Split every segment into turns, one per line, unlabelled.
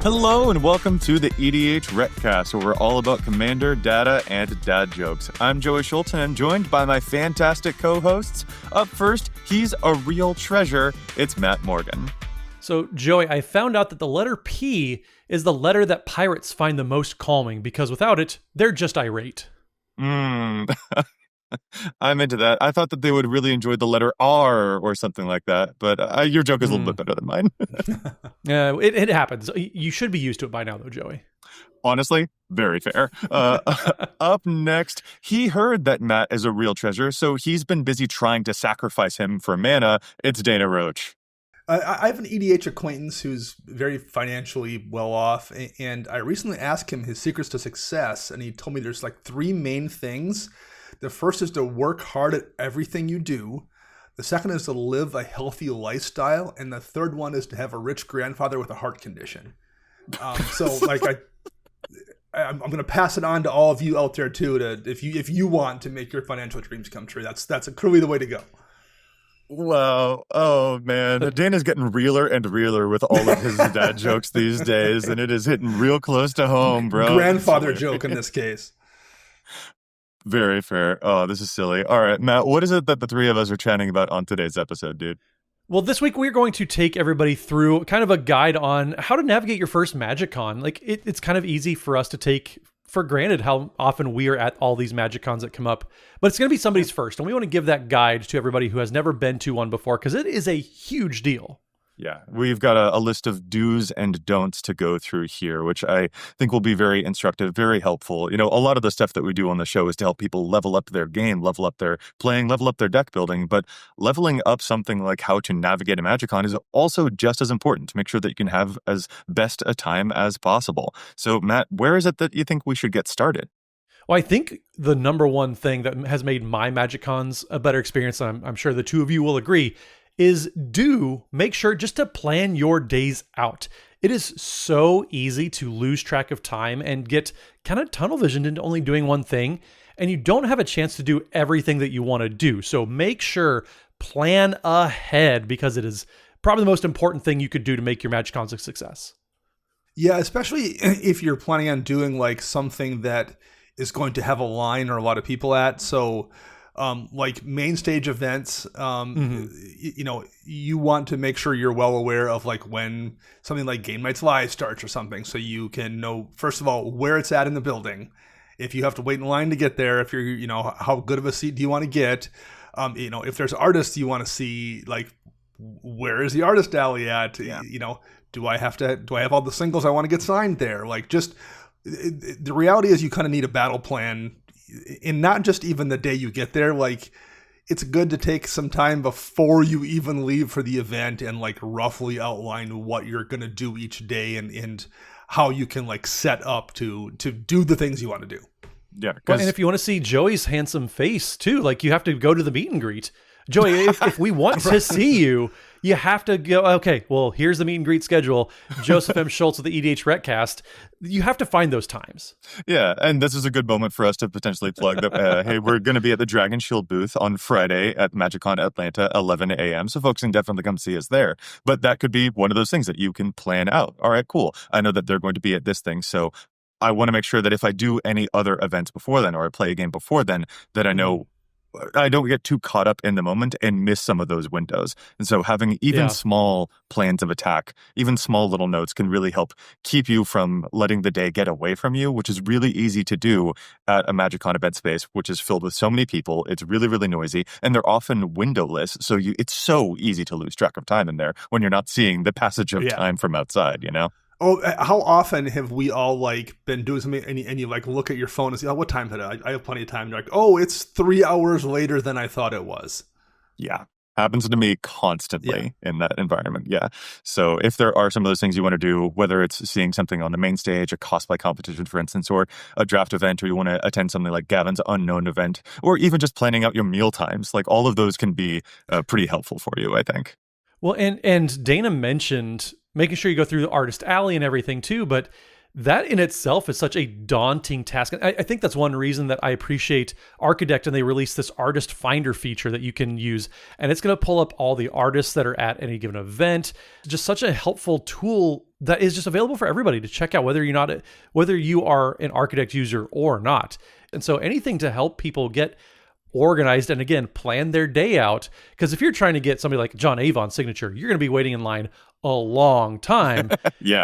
Hello and welcome to the EDHRECast, where we're all about Commander, data, and dad jokes. I'm Joey Schultz, and I'm joined by my fantastic co-hosts. Up first, he's a real treasure. It's Matt Morgan.
So, Joey, I found out that the letter P is the letter that pirates find the most calming, because without it, they're just irate.
I'm into that. I thought that they would really enjoy the letter R or something like that, but your joke is a little bit better than mine.
It happens. You should be used to it by now, though, Joey.
Honestly, very fair. Up next, he heard that Matt is a real treasure, so he's been busy trying to sacrifice him for mana. It's Dana Roach.
I have an EDH acquaintance who's very financially well off, and I recently asked him his secrets to success, and he told me there's like three main things. The first is to work hard at everything you do. The second is to live a healthy lifestyle. And the third one is to have a rich grandfather with a heart condition. I'm going to pass it on to all of you out there too, if you want to make your financial dreams come true. That's clearly the way to go.
Wow. Oh, man. Dana's getting realer and realer with all of his dad jokes these days, and it is hitting real close to home, bro.
Grandfather joke in this case.
Very fair. Oh, this is silly. All right, Matt, what is it that the three of us are chatting about on today's episode, dude?
Well, this week we're going to take everybody through kind of a guide on how to navigate your first MagicCon. Like, it's kind of easy for us to take for granted how often we are at all these MagicCons that come up, but it's going to be somebody's first, and we want to give that guide to everybody who has never been to one before, because it is a huge deal.
Yeah, we've got a list of do's and don'ts to go through here, which I think will be very instructive, very helpful. You know, a lot of the stuff that we do on the show is to help people level up their game, level up their playing, level up their deck building. But leveling up something like how to navigate a MagicCon is also just as important to make sure that you can have as best a time as possible. So, Matt, where is it that you think we should get started?
Well, I think the number one thing that has made my MagicCons a better experience, and I'm sure the two of you will agree, is make sure just to plan your days out. It is so easy to lose track of time and get kind of tunnel visioned into only doing one thing, and you don't have a chance to do everything that you want to do. So make sure, plan ahead, because it is probably the most important thing you could do to make your MagicCons a success.
Yeah, especially if you're planning on doing like something that is going to have a line or a lot of people at. So like main stage events, you want to make sure you're well aware of like when something like Game Nights Live starts or something, so you can know, first of all, where it's at in the building. If you have to wait in line to get there, if you're, how good of a seat do you want to get? If there's artists you want to see, like, where is the artist alley at? Yeah. Do I have all the singles I want to get signed there? Like, just the reality is you kind of need a battle plan. And not just even the day you get there, like, it's good to take some time before you even leave for the event and like roughly outline what you're going to do each day and how you can like set up to do the things you want to do.
Yeah.
Well, and if you want to see Joey's handsome face too, like, you have to go to the meet and greet. Joey, if we want to see you, you have to go, okay, well, here's the meet and greet schedule. Joseph M. Schultz of the EDHRECast. You have to find those times.
Yeah, and this is a good moment for us to potentially plug that, hey, we're going to be at the Dragon Shield booth on Friday at MagicCon Atlanta, 11 a.m., so folks can definitely come see us there. But that could be one of those things that you can plan out. All right, cool. I know that they're going to be at this thing, so I want to make sure that if I do any other events before then, or I play a game before then, that I know I don't get too caught up in the moment and miss some of those windows. And so having even small plans of attack, even small little notes, can really help keep you from letting the day get away from you, which is really easy to do at a MagicCon event space, which is filled with so many people. It's really, really noisy, and they're often windowless. So it's so easy to lose track of time in there when you're not seeing the passage of time from outside,
Oh, how often have we all like been doing something and you like look at your phone and say, oh, what time is it? I have plenty of time. You're like, oh, it's 3 hours later than I thought it was.
Yeah. Happens to me constantly in that environment. Yeah. So if there are some of those things you want to do, whether it's seeing something on the main stage, a cosplay competition, for instance, or a draft event, or you want to attend something like Gavin's Unknown event, or even just planning out your meal times, like all of those can be pretty helpful for you, I think.
Well, and Dana mentioned making sure you go through the artist alley and everything too, but that in itself is such a daunting task. And I think that's one reason that I appreciate Archidekt, and they released this artist finder feature that you can use. And it's going to pull up all the artists that are at any given event. Just such a helpful tool that is just available for everybody to check out, whether you are an Archidekt user or not. And so anything to help people get organized and, again, plan their day out. Because if you're trying to get somebody like John Avon's signature, you're going to be waiting in line a long time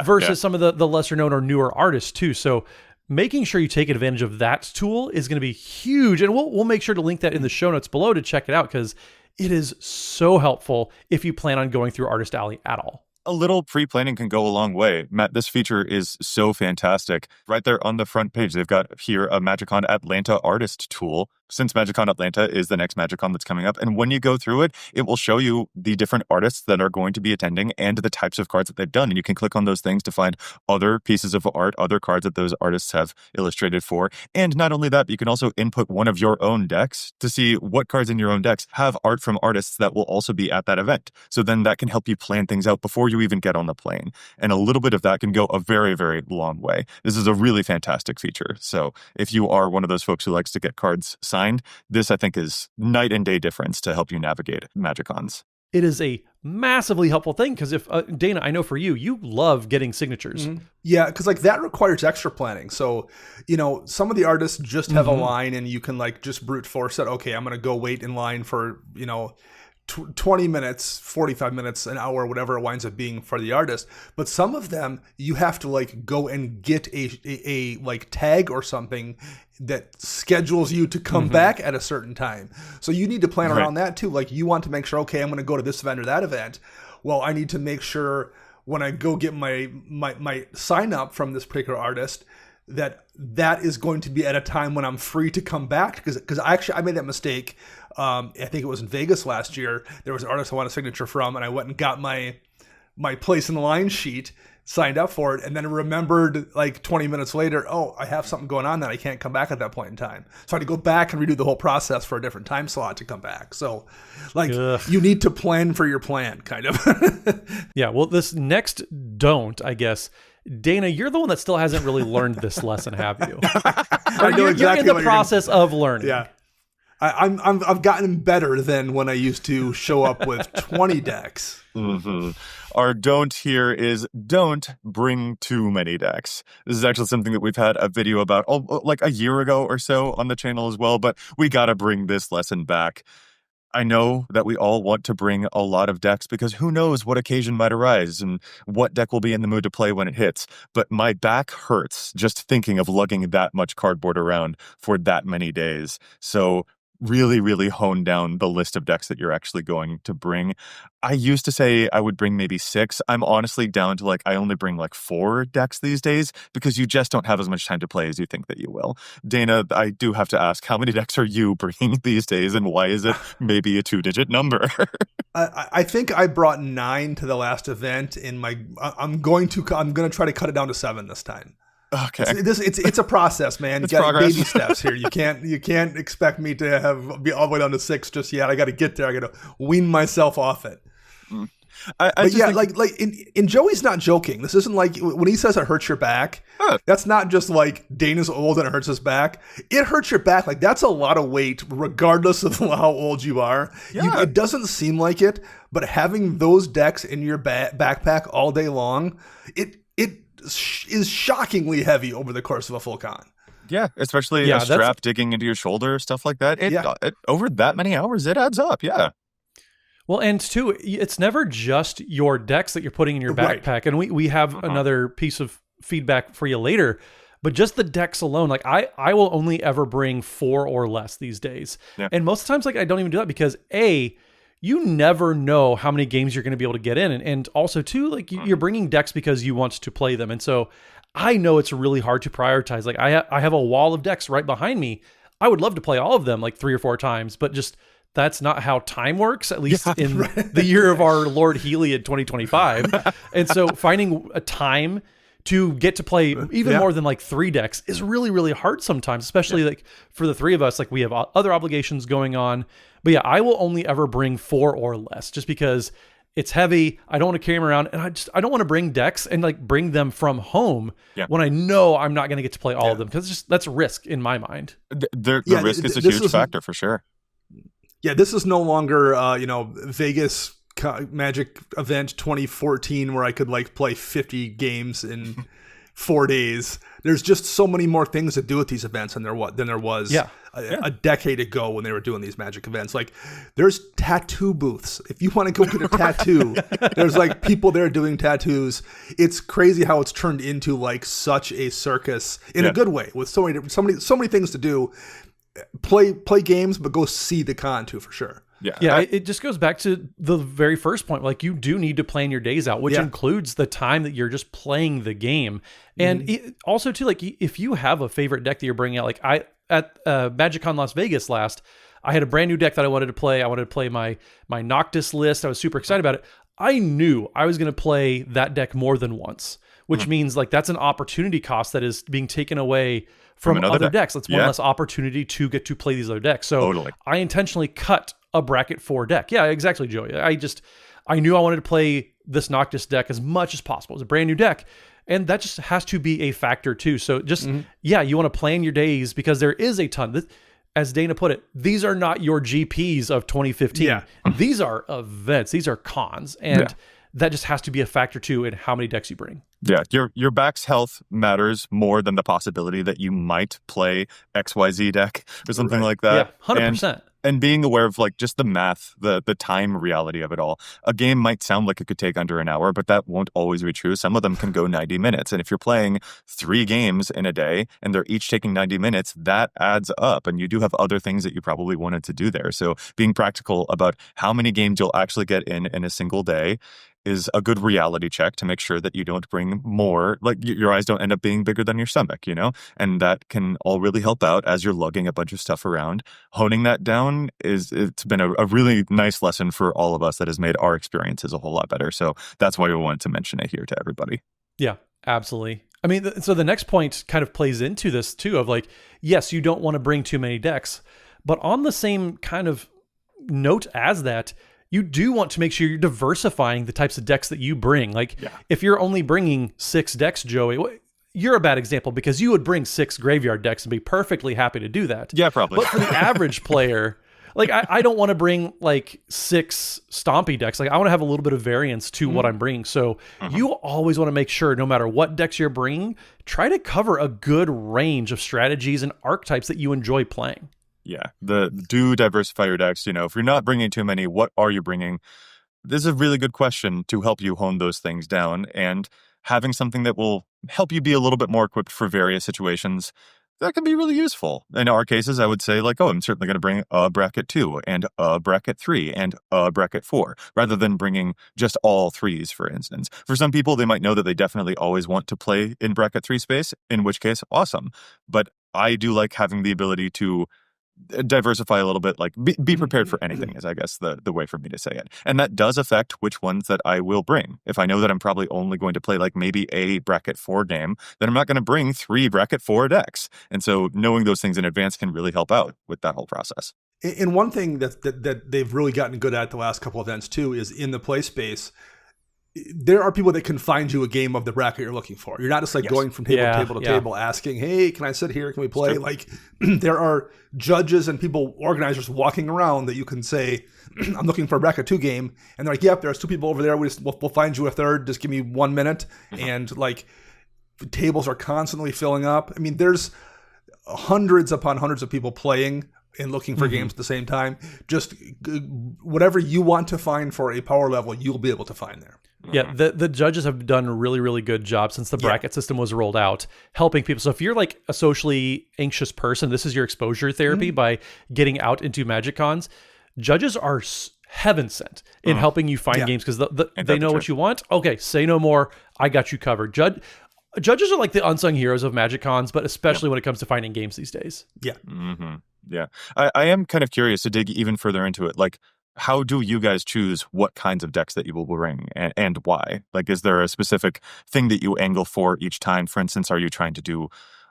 versus some of the lesser known or newer artists too. So making sure you take advantage of that tool is going to be huge. And we'll make sure to link that in the show notes below to check it out, because it is so helpful if you plan on going through Artist Alley at all.
A little pre-planning can go a long way. Matt, this feature is so fantastic. Right there on the front page, they've got here a MagicCon Atlanta artist tool, since MagicCon Atlanta is the next MagicCon that's coming up. And when you go through it, it will show you the different artists that are going to be attending and the types of cards that they've done. And you can click on those things to find other pieces of art, other cards that those artists have illustrated for. And not only that, but you can also input one of your own decks to see what cards in your own decks have art from artists that will also be at that event. So then that can help you plan things out before you even get on the plane. And a little bit of that can go a very, very long way. This is a really fantastic feature. So if you are one of those folks who likes to get cards signed, this I think is night and day difference to help you navigate MagicCons.
It is a massively helpful thing, because if Dana, I know for you love getting signatures.
Mm-hmm. Yeah, because like that requires extra planning. So, some of the artists just have a line and you can like just brute force it. Okay, I'm going to go wait in line for, 20 minutes, 45 minutes, an hour, whatever it winds up being for the artist. But some of them you have to like go and get a like tag or something that schedules you to come back at a certain time. So you need to plan around that too. Like you want to make sure, okay, I'm going to go to this event or that event. Well, I need to make sure when I go get my sign up from this particular artist that is going to be at a time when I'm free to come back. Because I made that mistake. I think it was in Vegas last year. There was an artist I wanted a signature from, and I went and got my place in the line sheet, signed up for it, and then remembered like 20 minutes later, oh, I have something going on that I can't come back at that point in time. So I had to go back and redo the whole process for a different time slot to come back. So like you need to plan for your plan, kind of.
Yeah, well, this next don't, I guess, Dana, you're the one that still hasn't really learned this lesson, have you?
I know exactly
you're in the process of learning.
Yeah. I've gotten better than when I used to show up with 20 decks.
Mm-hmm. Our don't here is don't bring too many decks. This is actually something that we've had a video about like a year ago or so on the channel as well, but we got to bring this lesson back. I know that we all want to bring a lot of decks because who knows what occasion might arise and what deck will be in the mood to play when it hits. But my back hurts just thinking of lugging that much cardboard around for that many days. So really, really hone down the list of decks that you're actually going to bring. I used to say I would bring maybe 6. I'm honestly down to I only bring 4 decks these days because you just don't have as much time to play as you think that you will. Dana, I do have to ask, how many decks are you bringing these days, and why is it maybe a 2-digit number?
I think I brought 9 to the last event. I'm going to try to cut it down to 7 this time.
Okay,
it's a process, man. You got baby steps here. You can't expect me to be all the way down to 6 just yet. I got to get there. I got to wean myself off it. And Joey's not joking. This isn't like when he says it hurts your back. That's not just like Dana's old and it hurts his back. It hurts your back. Like that's a lot of weight, regardless of how old you are.
Yeah.
It doesn't seem like it, but having those decks in your backpack all day long, it is shockingly heavy over the course of a full con.
Yeah, especially a strap digging into your shoulder, stuff like that. It over that many hours, it adds up. Yeah.
Well, and two, it's never just your decks that you're putting in your backpack. Right. And we have another piece of feedback for you later. But just the decks alone, like I will only ever bring 4 or less these days. Yeah. And most of the times, I don't even do that because you never know how many games you're going to be able to get in. And also, too, you're bringing decks because you want to play them. And so I know it's really hard to prioritize. Like I have a wall of decks right behind me. I would love to play all of them 3 or 4 times, but just that's not how time works, at least in the year of our Lord Healy in 2025. And so finding a time to get to play even more than 3 decks is really, really hard sometimes, especially for the 3 of us. We have other obligations going on. But yeah, I will only ever bring 4 or less just because It's heavy. I don't want to carry them around, and I don't want to bring decks and like bring them from home when I know I'm not going to get to play all of them, because that's risk in my mind.
The risk is a huge factor for sure.
Yeah, this is no longer Vegas Magic event 2014 where I could like play 50 games in 4 days. There's just so many more things to do at these events than there was a decade ago when they were doing these Magic events. Like, there's tattoo booths. If you want to go get a tattoo, there's like people there doing tattoos. It's crazy how it's turned into like such a circus in a good way, with so many things to do. Play games, but go see the con too, for sure.
It just goes back to the very first point. Like, you do need to plan your days out, which includes the time that you're just playing the game. And also too, like, if you have a favorite deck that you're bringing out, like at MagicCon Las Vegas last, I had a brand new deck that I wanted to play. I wanted to play my Noctis list. I was super excited about it. I knew I was going to play that deck more than once, which means like that's an opportunity cost that is being taken away from other decks. That's one less opportunity to get to play these other decks. So I intentionally cut a bracket 4 deck. Yeah, exactly, Joey. I knew I wanted to play this Noctis deck as much as possible. It's a brand new deck. And that just has to be a factor too. So just, you want to plan your days, because there is a ton. As Dana put it, these are not your GPs of 2015. Yeah. These are events. These are cons. And that just has to be a factor too in how many decks you bring.
Yeah, your back's health matters more than the possibility that you might play XYZ deck or something like that.
Yeah, 100%.
And being aware of like just the math, the time reality of it all. A game might sound like it could take under an hour, but that won't always be true. Some of them can go 90 minutes. And if you're playing 3 games in a day and they're each taking 90 minutes, that adds up. And you do have other things that you probably wanted to do there. So being practical about how many games you'll actually get in a single day is a good reality check to make sure that you don't bring more, like your eyes don't end up being bigger than your stomach, and that can all really help out as you're lugging a bunch of stuff around. Honing that down it's been a really nice lesson for all of us that has made our experiences a whole lot better. So that's why we wanted to mention it here to everybody.
Yeah, absolutely. I mean, so the next point kind of plays into this too, of like, yes, you don't want to bring too many decks, but on the same kind of note as that, you do want to make sure you're diversifying the types of decks that you bring. Like, if you're only bringing 6 decks, Joey, you're a bad example, because you would bring 6 graveyard decks and be perfectly happy to do that.
Yeah, probably.
But for the average player, like, I don't want to bring like 6 stompy decks. Like, I want to have a little bit of variance to what I'm bringing. So you always want to make sure, no matter what decks you're bringing, try to cover a good range of strategies and archetypes that you enjoy playing.
Yeah, do diversify your decks. If you're not bringing too many, what are you bringing? This is a really good question to help you hone those things down, and having something that will help you be a little bit more equipped for various situations, that can be really useful. In our cases, I would say like, I'm certainly going to bring a bracket 2 and a bracket 3 and a bracket 4, rather than bringing just all 3s, for instance. For some people, they might know that they definitely always want to play in bracket 3 space, in which case, awesome. But I do like having the ability to diversify a little bit, like be prepared for anything is, I guess, the way for me to say it. And that does affect which ones that I will bring. If I know that I'm probably only going to play like maybe a bracket 4 game, then I'm not going to bring 3 bracket 4 decks. And so knowing those things in advance can really help out with that whole process.
And one thing that they've really gotten good at the last couple of events too is in the play space, there are people that can find you a game of the bracket you're looking for. You're not just like going from table to table asking, hey, can I sit here? Can we play? Like, there are judges and people, organizers walking around that you can say, I'm looking for a bracket 2 game. And they're like, yep, there's 2 people over there. We'll find you a third. Just give me 1 minute. And like, tables are constantly filling up. I mean, there's hundreds upon hundreds of people playing and looking for games at the same time. Just whatever you want to find for a power level, you'll be able to find there.
Yeah, the judges have done a really, really good job since the bracket system was rolled out, helping people. So if you're like a socially anxious person, this is your exposure therapy by getting out into MagicCons. Judges are heaven sent in helping you find games, because they know what you want. Okay, say no more. I got you covered. Judges are like the unsung heroes of MagicCons, but especially when it comes to finding games these days.
Yeah.
Yeah. I am kind of curious to dig even further into it. Like, how do you guys choose what kinds of decks that you will bring and why? Like, is there a specific thing that you angle for each time? For instance, are you trying to do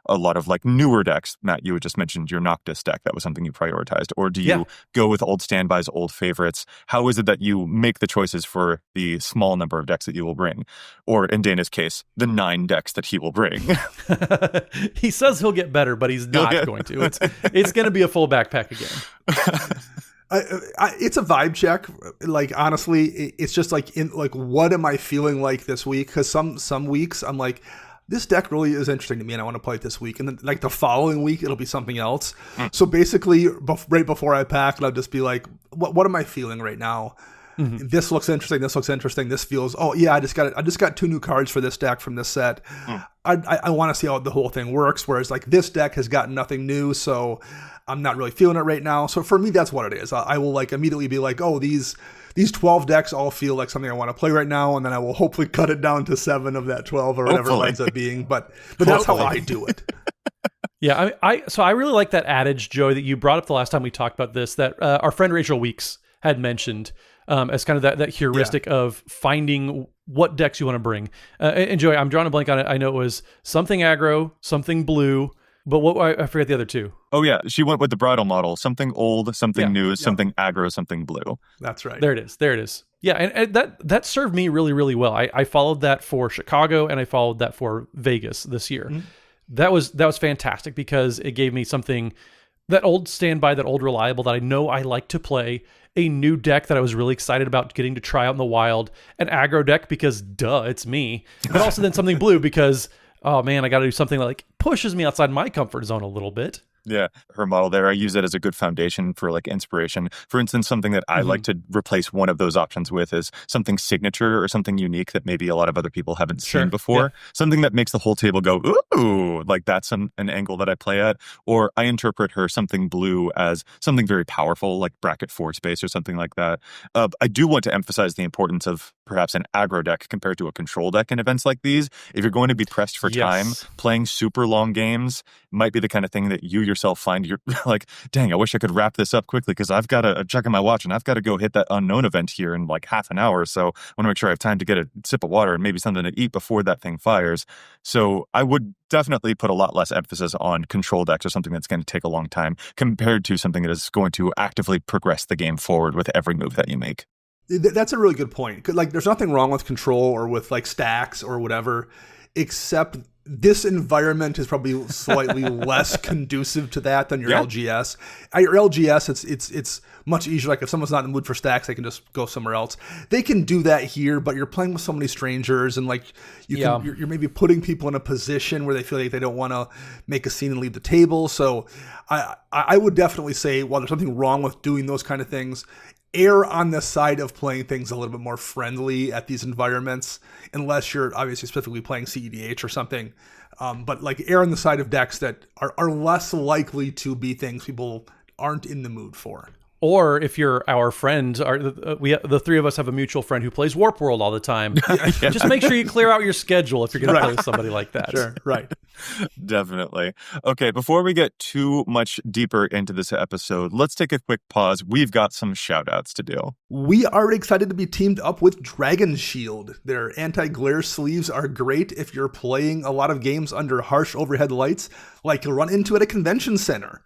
a lot of like newer decks? Matt, you had just mentioned your Noctis deck. That was something you prioritized. Or do you go with old standbys, old favorites? How is it that you make the choices for the small number of decks that you will bring? Or in Dana's case, the 9 decks that he will bring?
He says he'll get better, but he's not going to. It's going to be a full backpack again.
It's a vibe check. Like, honestly, it's just like, what am I feeling like this week? Because some weeks I'm like, this deck really is interesting to me and I want to play it this week. And then like the following week, it'll be something else. So basically right before I pack, I'll just be like, what am I feeling right now? Mm-hmm. This looks interesting. This looks interesting. This feels, oh yeah, I just got 2 new cards for this deck from this set. I want to see how the whole thing works. Whereas like this deck has got nothing new. So I'm not really feeling it right now. So for me, that's what it is. I will like immediately be like, oh, these 12 decks all feel like something I want to play right now. And then I will hopefully cut it down to 7 of that 12 or whatever it ends up being. But that's how I do it.
Yeah. So I really like that adage, Joey, that you brought up the last time we talked about this, that our friend Rachel Weeks had mentioned as kind of that heuristic of finding what decks you want to bring. And Joey, I'm drawing a blank on it. I know it was something aggro, something blue, but I forget the other 2.
Oh yeah, she went with the bridal model. Something old, something new, something aggro, something blue.
That's right.
There it is. Yeah, and that served me really, really well. I followed that for Chicago and I followed that for Vegas this year. Mm-hmm. That was fantastic because it gave me something, that old standby, that old reliable that I know I like to play, a new deck that I was really excited about getting to try out in the wild, an aggro deck because duh, it's me, but also then something blue because, oh man, I got to do something that like pushes me outside my comfort zone a little bit.
Yeah, her model there, I use it as a good foundation for like inspiration. For instance, something that I like to replace one of those options with is something signature or something unique that maybe a lot of other people haven't seen before. Yeah. Something that makes the whole table go, ooh, like that's an angle that I play at. Or I interpret her something blue as something very powerful, like bracket 4 space or something like that. I do want to emphasize the importance of perhaps an aggro deck compared to a control deck in events like these. If you're going to be pressed for time, playing super long games might be the kind of thing that you yourself find you're like, dang, I wish I could wrap this up quickly because I've got a check on my watch and I've got to go hit that unknown event here in like half an hour. So I want to make sure I have time to get a sip of water and maybe something to eat before that thing fires. So I would definitely put a lot less emphasis on control decks or something that's going to take a long time compared to something that is going to actively progress the game forward with every move that you make.
That's a really good point. Like, there's nothing wrong with control or with like stacks or whatever, except this environment is probably slightly less conducive to that than your LGS. At your LGS, it's much easier. Like if someone's not in the mood for stacks, they can just go somewhere else. They can do that here, but you're playing with so many strangers, and like you're maybe putting people in a position where they feel like they don't want to make a scene and leave the table. So I would definitely say, while there's nothing wrong with doing those kind of things, err on the side of playing things a little bit more friendly at these environments, unless you're obviously specifically playing CEDH or something. But like err on the side of decks that are less likely to be things people aren't in the mood for.
Or if you're our friend, the 3 of us have a mutual friend who plays Warp World all the time. Just make sure you clear out your schedule if you're going to play with somebody like that.
Sure, right.
Definitely. Okay, before we get too much deeper into this episode, let's take a quick pause. We've got some shout-outs to do.
We are excited to be teamed up with Dragon Shield. Their anti-glare sleeves are great if you're playing a lot of games under harsh overhead lights, like you'll run into at a convention center.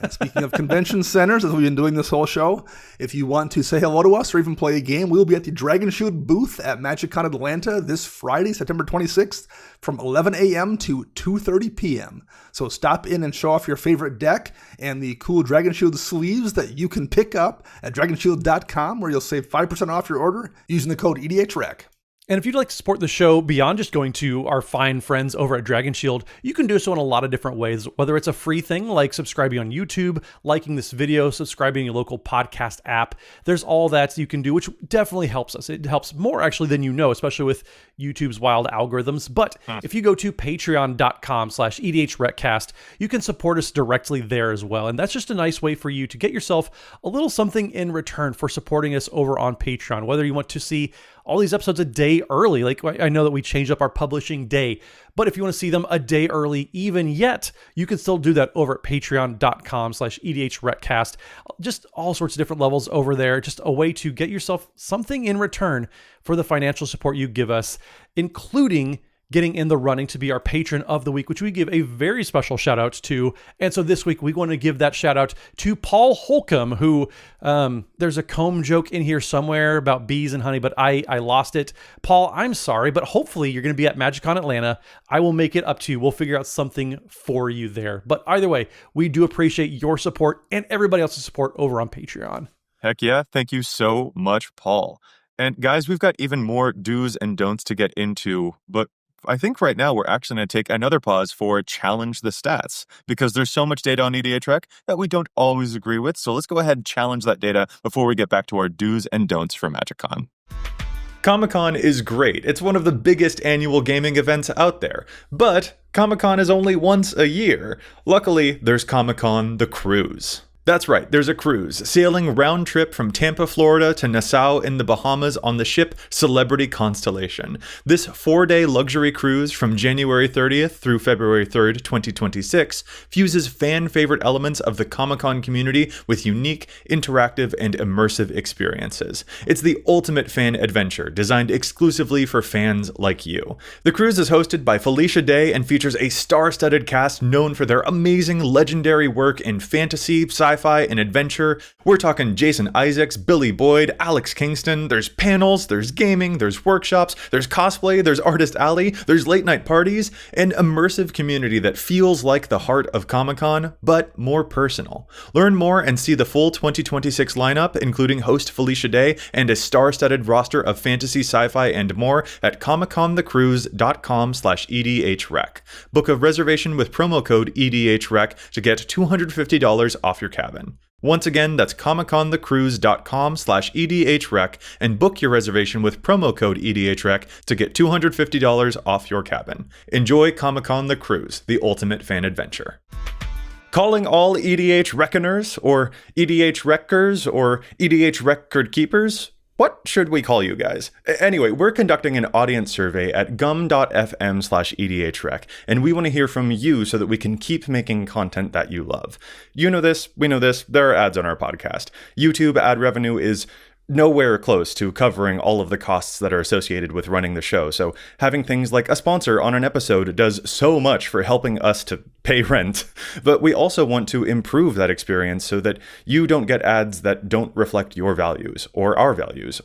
Speaking of convention centers, as we've been doing this whole show, if you want to say hello to us or even play a game, we'll be at the Dragon Shield booth at MagicCon Atlanta this Friday, September 26th, from 11 a.m. to 2:30 p.m. So stop in and show off your favorite deck and the cool Dragon Shield sleeves that you can pick up at dragonshield.com, where you'll save 5% off your order using the code EDHREC.
And if you'd like to support the show beyond just going to our fine friends over at Dragon Shield, you can do so in a lot of different ways, whether it's a free thing like subscribing on YouTube, liking this video, subscribing to your local podcast app. There's all that you can do, which definitely helps us. It helps more actually than you know, especially with YouTube's wild algorithms. But if you go to patreon.com/EDHRECast, you can support us directly there as well. And that's just a nice way for you to get yourself a little something in return for supporting us over on Patreon, whether you want to see all these episodes a day early. Like, I know that we changed up our publishing day, but if you want to see them a day early even yet, you can still do that over at patreon.com/EDHRECast. Just all sorts of different levels over there. Just a way to get yourself something in return for the financial support you give us, including getting in the running to be our patron of the week, which we give a very special shout out to. And so this week we want to give that shout out to Paul Holcomb, who there's a comb joke in here somewhere about bees and honey, but I lost it. Paul, I'm sorry, but hopefully you're going to be at MagicCon Atlanta. I will make it up to you. We'll figure out something for you there. But either way, we do appreciate your support and everybody else's support over on Patreon.
Heck yeah. Thank you so much, Paul. And guys, we've got even more do's and don'ts to get into, but I think right now we're actually going to take another pause for Challenge the Stats, because there's so much data on EDHREC that we don't always agree with. So let's go ahead and challenge that data before we get back to our do's and don'ts for MagicCon. Comic-Con is great. It's one of the biggest annual gaming events out there. But Comic-Con is only once a year. Luckily, there's Comic-Con the Cruise. That's right, there's a cruise sailing round trip from Tampa, Florida to Nassau in the Bahamas on the ship Celebrity Constellation. This 4-day luxury cruise from January 30th through February 3rd, 2026 fuses fan-favorite elements of the Comic-Con community with unique, interactive, and immersive experiences. It's the ultimate fan adventure designed exclusively for fans like you. The cruise is hosted by Felicia Day and features a star-studded cast known for their amazing legendary work in fantasy, sci-fi, and adventure. We're talking Jason Isaacs, Billy Boyd, Alex Kingston. There's panels, there's gaming, there's workshops, there's cosplay, there's Artist Alley, there's late night parties, an immersive community that feels like the heart of Comic-Con, but more personal. Learn more and see the full 2026 lineup, including host Felicia Day and a star-studded roster of fantasy, sci-fi, and more at comicconthecruise.com/EDHREC. Book a reservation with promo code EDHREC to get $250 off your cabin. Once again, that's comicconthecruise.com/EDHREC and book your reservation with promo code EDHREC to get $250 off your cabin. Enjoy Comic-Con the Cruise, the ultimate fan adventure. Calling all EDH reckoners, or EDH wreckers, or EDH record keepers? What should we call you guys? Anyway, we're conducting an audience survey at gum.fm/EDHREC, and we want to hear from you so that we can keep making content that you love. You know this, we know this, there are ads on our podcast. YouTube ad revenue is nowhere close to covering all of the costs that are associated with running the show, so having things like a sponsor on an episode does so much for helping us to pay rent. But we also want to improve that experience so that you don't get ads that don't reflect your values, or our values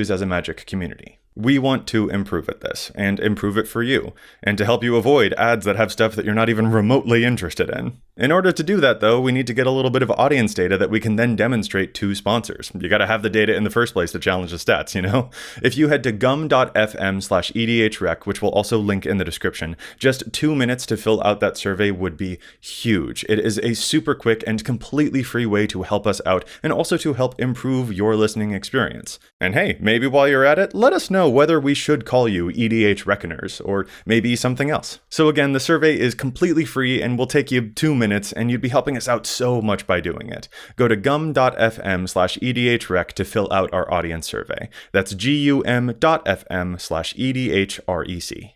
as a Magic community. We want to improve at this, and improve it for you, and to help you avoid ads that have stuff that you're not even remotely interested in. In order to do that, though, we need to get a little bit of audience data that we can then demonstrate to sponsors. You gotta have the data in the first place to challenge the stats, you know? If you head to gum.fm/EDHREC, which we'll also link in the description, just 2 minutes to fill out that survey would be huge. It is a super quick and completely free way to help us out, and also to help improve your listening experience. And hey, maybe while you're at it, let us know whether we should call you EDH Reckoners, or maybe something else. So again, the survey is completely free and will take you 2 minutes, and you'd be helping us out so much by doing it. Go to gum.fm/EDHREC to fill out our audience survey. That's gum.fm/EDHREC.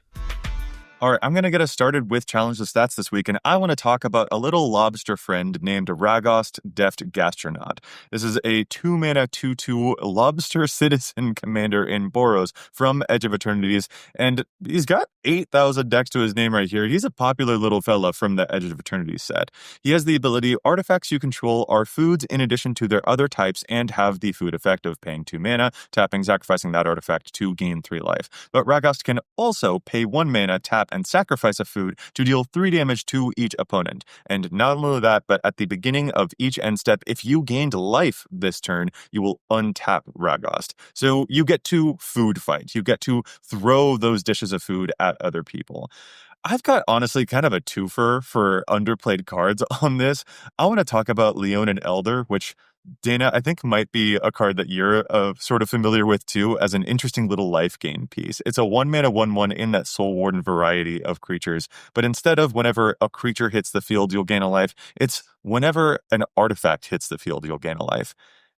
All right, I'm going to get us started with Challenge the Stats this week, and I want to talk about a little lobster friend named Ragost, Deft Gastronaut. This is a 2-mana 2/2 lobster citizen commander in Boros from Edge of Eternities, and he's got 8,000 decks to his name right here. He's a popular little fella from the Edge of Eternities set. He has the ability, artifacts you control are foods in addition to their other types and have the food effect of paying 2 mana, tapping, sacrificing that artifact to gain 3 life. But Ragost can also pay 1 mana, tap, and sacrifice a food to deal 3 damage to each opponent. And not only that, but at the beginning of each end step, if you gained life this turn, you will untap Ragost. So you get to food fight. You get to throw those dishes of food at other people. I've got, honestly, kind of a twofer for underplayed cards on this. I want to talk about Leonin Elder, which, Dana, I think might be a card that you're sort of familiar with too, as an interesting little life gain piece. It's a 1-mana 1/1 in that Soul Warden variety of creatures, but instead of whenever a creature hits the field, you'll gain a life, it's whenever an artifact hits the field, you'll gain a life.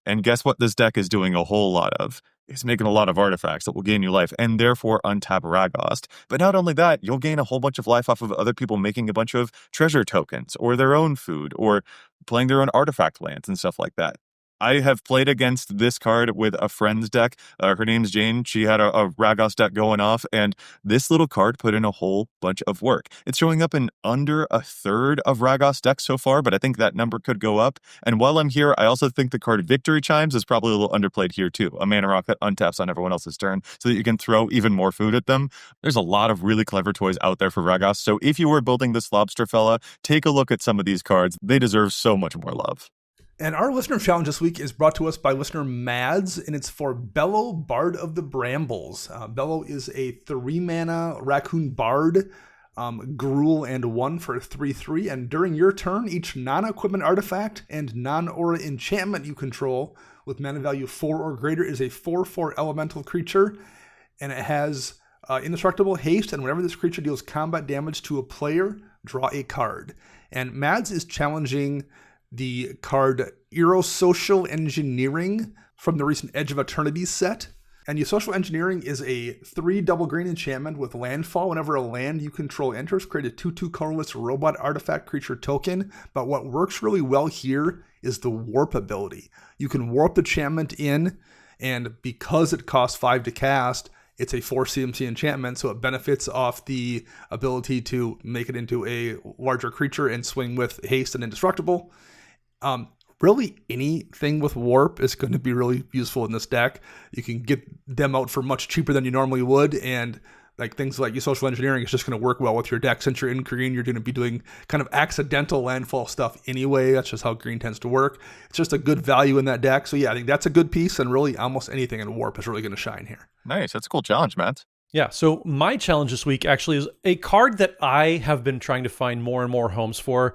And guess what this deck is doing a whole lot of? It's making a lot of artifacts that will gain you life, and therefore untap Ragost. But not only that, you'll gain a whole bunch of life off of other people making a bunch of treasure tokens, or their own food, or playing their own artifact lands and stuff like that. I have played against this card with a friend's deck. Her name's Jane. She had a Ragos deck going off, and this little card put in a whole bunch of work. It's showing up in under a third of Ragos decks so far, but I think that number could go up. And while I'm here, I also think the card Victory Chimes is probably a little underplayed here too. A mana rock that untaps on everyone else's turn so that you can throw even more food at them. There's a lot of really clever toys out there for Ragos, so if you were building this lobster fella, take a look at some of these cards. They deserve so much more love.
And our listener challenge this week is brought to us by listener Mads, and it's for Bellow, Bard of the Brambles. Bellow is a 3-mana raccoon bard, Gruul and 1 for 3/3, and during your turn, each non-equipment artifact and non-aura enchantment you control with mana value 4 or greater is a 4/4 elemental creature, and it has indestructible haste, and whenever this creature deals combat damage to a player, draw a card. And Mads is challenging the card Social Engineering from the recent Edge of Eternity set. And Social Engineering is a 3 double green enchantment with landfall. Whenever a land you control enters, create a 2/2 colorless robot artifact creature token. But what works really well here is the warp ability. You can warp the enchantment in, and because it costs 5 to cast, it's a 4 CMC enchantment, so it benefits off the ability to make it into a larger creature and swing with haste and indestructible. Really, anything with warp is going to be really useful in this deck. You can get them out for much cheaper than you normally would, and like things like your Social Engineering is just going to work well with your deck. Since you're in green, you're going to be doing kind of accidental landfall stuff anyway. That's just how green tends to work. It's just a good value in that deck. So yeah, I think that's a good piece, and really almost anything in warp is really going to shine here.
Nice. That's a cool challenge, Matt.
Yeah, so my challenge this week actually is a card that I have been trying to find more and more homes for,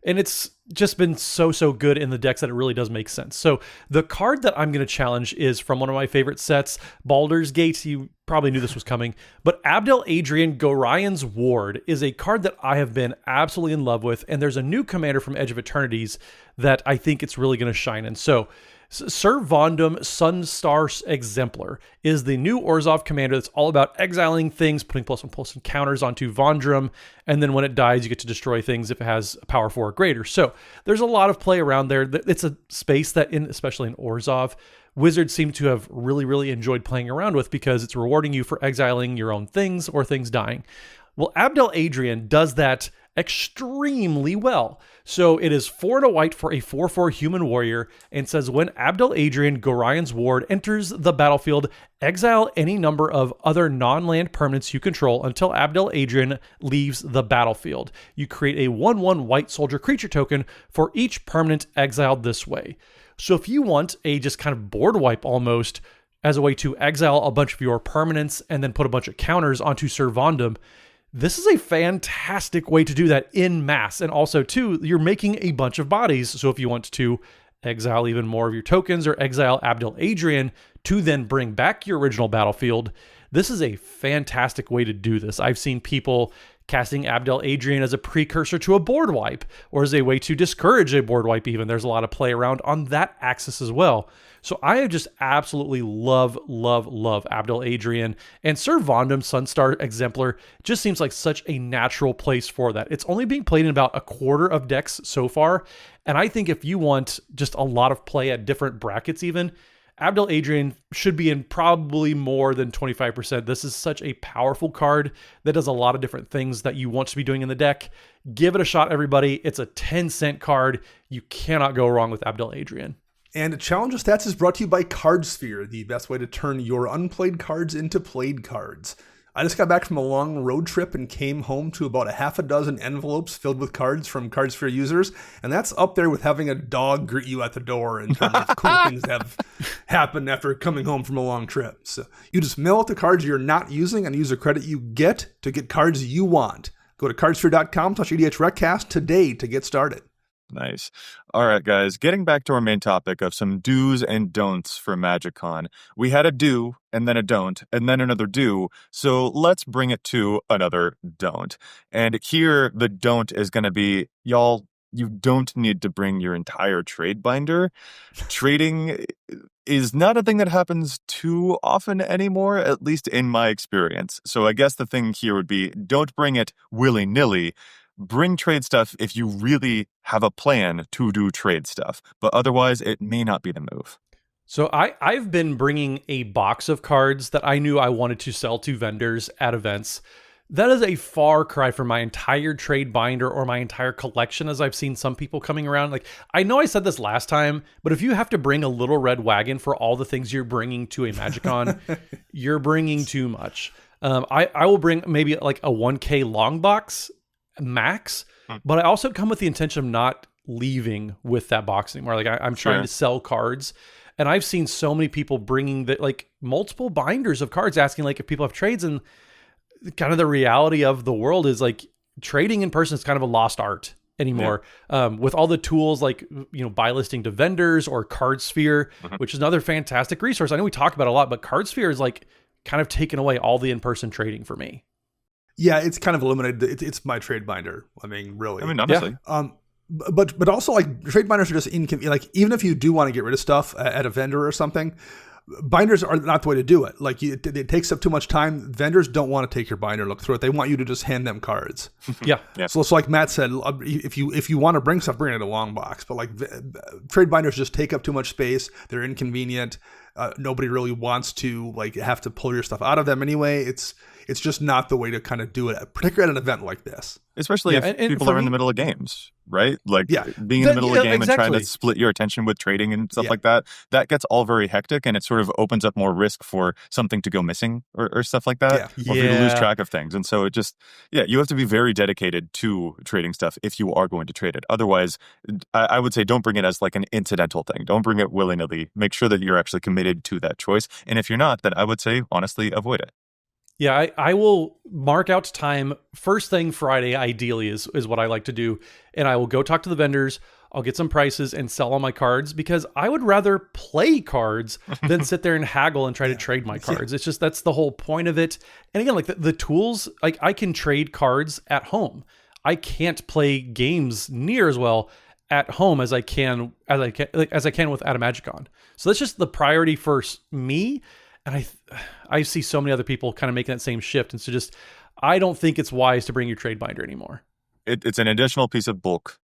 and it's just been so good in the decks that it really does make sense. So the card that I'm going to challenge is from one of my favorite sets, Baldur's Gate. You probably knew this was coming, but Abdel Adrian Gorian's Ward is a card that I have been absolutely in love with, and there's a new commander from Edge of Eternities that I think it's really going to shine in. So Sir Vondum Sunstar Exemplar is the new Orzhov commander that's all about exiling things, putting +1/+1 counters onto Vondrum, and then when it dies, you get to destroy things if it has a power 4 or greater. So there's a lot of play around there. It's a space that, especially in Orzhov, Wizards seem to have really enjoyed playing around with because it's rewarding you for exiling your own things or things dying. Well, Abdel Adrian does that extremely well. So it is 4 and a white for a 4/4 human warrior, and says when Abdel Adrian Gorian's Ward enters the battlefield, exile any number of other non-land permanents you control until Abdel Adrian leaves the battlefield. You create a 1/1 white soldier creature token for each permanent exiled this way. So if you want a just kind of board wipe almost as a way to exile a bunch of your permanents and then put a bunch of counters onto Sir Vondum, this is a fantastic way to do that in mass. And also, too, you're making a bunch of bodies. So if you want to exile even more of your tokens or exile Abdel Adrian to then bring back your original battlefield, this is a fantastic way to do this. I've seen people casting Abdel Adrian as a precursor to a board wipe or as a way to discourage a board wipe even. There's a lot of play around on that axis as well. So I have just absolutely love Abdel Adrian, and Sir Vondum Sunstar Exemplar just seems like such a natural place for that. It's only being played in about a quarter of decks so far, and I think if you want just a lot of play at different brackets even, Abdel Adrian should be in probably more than 25%. This is such a powerful card that does a lot of different things that you want to be doing in the deck. Give it a shot, everybody. It's a 10-cent card. You cannot go wrong with Abdel Adrian.
And Challenge of Stats is brought to you by Cardsphere, the best way to turn your unplayed cards into played cards. I just got back from a long road trip and came home to about a half a dozen envelopes filled with cards from Cardsphere users, and that's up there with having a dog greet you at the door in terms of cool things that have happened after coming home from a long trip. So you just mail out the cards you're not using and use the credit you get to get cards you want. Go to cardsphere.com/EDHRECast today to get started.
Nice. All right, guys, getting back to our main topic of some do's and don'ts for MagicCon. We had a do and then a don't and then another do. So let's bring it to another don't. And here the don't is going to be, y'all, you don't need to bring your entire trade binder. Trading is not a thing that happens too often anymore, at least in my experience. So I guess the thing here would be don't bring it willy-nilly. bring trade stuff if you really have a plan to do trade stuff. But otherwise, it may not be the move.
So I've been bringing a box of cards that I knew I wanted to sell to vendors at events. That is a far cry from my entire trade binder or my entire collection, as I've seen some people coming around. Like, I know I said this last time, but if you have to bring a little red wagon for all the things you're bringing to a MagicCon, you're bringing too much. I will bring maybe like a 1K long box max, but I also come with the intention of not leaving with that box anymore. Like I'm trying to sell cards. And I've seen so many people bringing like multiple binders of cards asking like if people have trades, and kind of the reality of the world is like trading in person is kind of a lost art anymore. With all the tools like, buy listing to vendors or CardSphere, which is another fantastic resource. I know we talk about it a lot, but CardSphere is like kind of taken away all the in-person trading for me.
Yeah, it's kind of eliminated. It's my trade binder. I mean, really.
I mean, honestly.
Yeah. But also like trade binders are just inconvenient. Like even if you do want to get rid of stuff at a vendor or something, binders are not the way to do it. Like it takes up too much time. Vendors don't want to take your binder, look through it. They want you to just hand them cards.
Yeah.
So like Matt said, if you want to bring stuff, bring it in a long box. But like trade binders just take up too much space. They're inconvenient. Nobody really wants to like have to pull your stuff out of them anyway. It's just not the way to kind of do it, particularly at an event like this.
Especially if people are in the middle of games, right? Like being in the middle of a game and trying to split your attention with trading and stuff like that, that gets all very hectic, and it sort of opens up more risk for something to go missing or stuff like that, or for you to lose track of things. And so it just, you have to be very dedicated to trading stuff if you are going to trade it. Otherwise, I would say don't bring it as like an incidental thing. Don't bring it willy-nilly. Make sure that you're actually committed to that choice. And if you're not, then I would say, honestly, avoid it.
Yeah, I will mark out time first thing Friday, ideally, is what I like to do. And I will go talk to the vendors. I'll get some prices and sell all my cards, because I would rather play cards than sit there and haggle and try to trade my cards. It's just, that's the whole point of it. And again, like the tools, like I can trade cards at home. I can't play games near as well at home as I can with at a MagicCon. So that's just the priority for me. And I see so many other people kind of making that same shift. And so I don't think it's wise to bring your trade binder anymore.
It's an additional piece of bulk.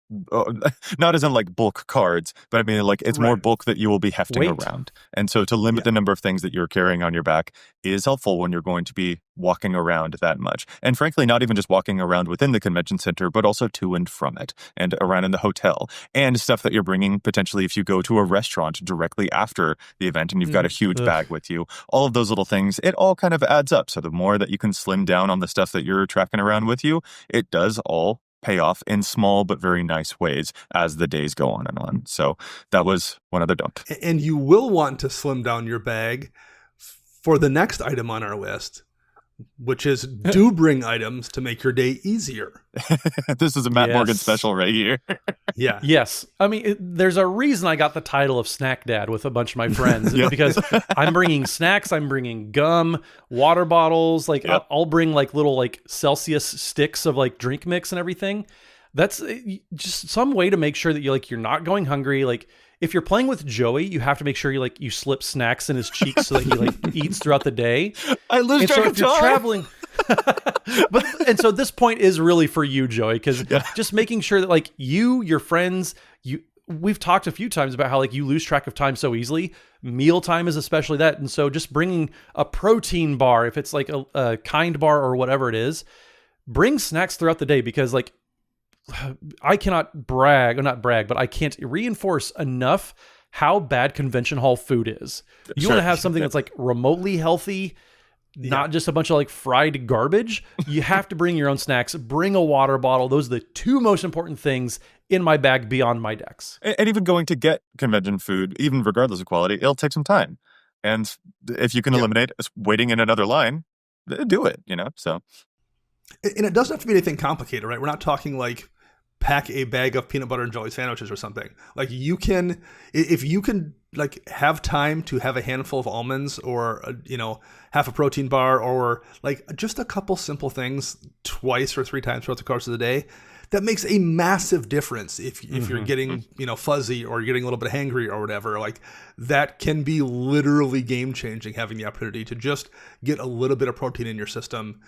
Not as in like bulk cards, but I mean like it's more bulk that you will be hefting around. And so to limit the number of things that you're carrying on your back is helpful when you're going to be walking around that much. And frankly, not even just walking around within the convention center, but also to and from it and around in the hotel, and stuff that you're bringing potentially if you go to a restaurant directly after the event and you've got a huge bag with you. All of those little things, it all kind of adds up. So the more that you can slim down on the stuff that you're tracking around with you, it does all pay off in small but very nice ways as the days go on and on. So that was one other don't.
And you will want to slim down your bag for the next item on our list, which is do bring items to make your day easier.
This is a Matt Morgan special right here.
Yeah.
Yes. I mean, there's a reason I got the title of Snack Dad with a bunch of my friends, because I'm bringing snacks, I'm bringing gum, water bottles. Like I'll bring like little like Celsius sticks of like drink mix and everything. That's just some way to make sure that you're not going hungry. Like if you're playing with Joey, you have to make sure you slip snacks in his cheeks so that he like eats throughout the day.
I lose track of time.
You're traveling. And so this point is really for you, Joey, because just making sure that like your friends, we've talked a few times about how like you lose track of time so easily. Mealtime is especially that. And so just bringing a protein bar, if it's like a Kind bar or whatever it is, bring snacks throughout the day, because like I cannot brag, or not brag, but I can't reinforce enough how bad convention hall food is. You want to have something that's like remotely healthy, not just a bunch of like fried garbage. You have to bring your own snacks, bring a water bottle. Those are the two most important things in my bag beyond my decks.
And even going to get convention food, even regardless of quality, it'll take some time. And if you can eliminate waiting in another line, do it, so.
And it doesn't have to be anything complicated, right? We're not talking like pack a bag of peanut butter and jelly sandwiches or something. Like if you can like have time to have a handful of almonds or, half a protein bar, or like just a couple simple things twice or three times throughout the course of the day, that makes a massive difference. If you're getting, fuzzy or you're getting a little bit hangry or whatever, like that can be literally game changing, having the opportunity to just get a little bit of protein in your system.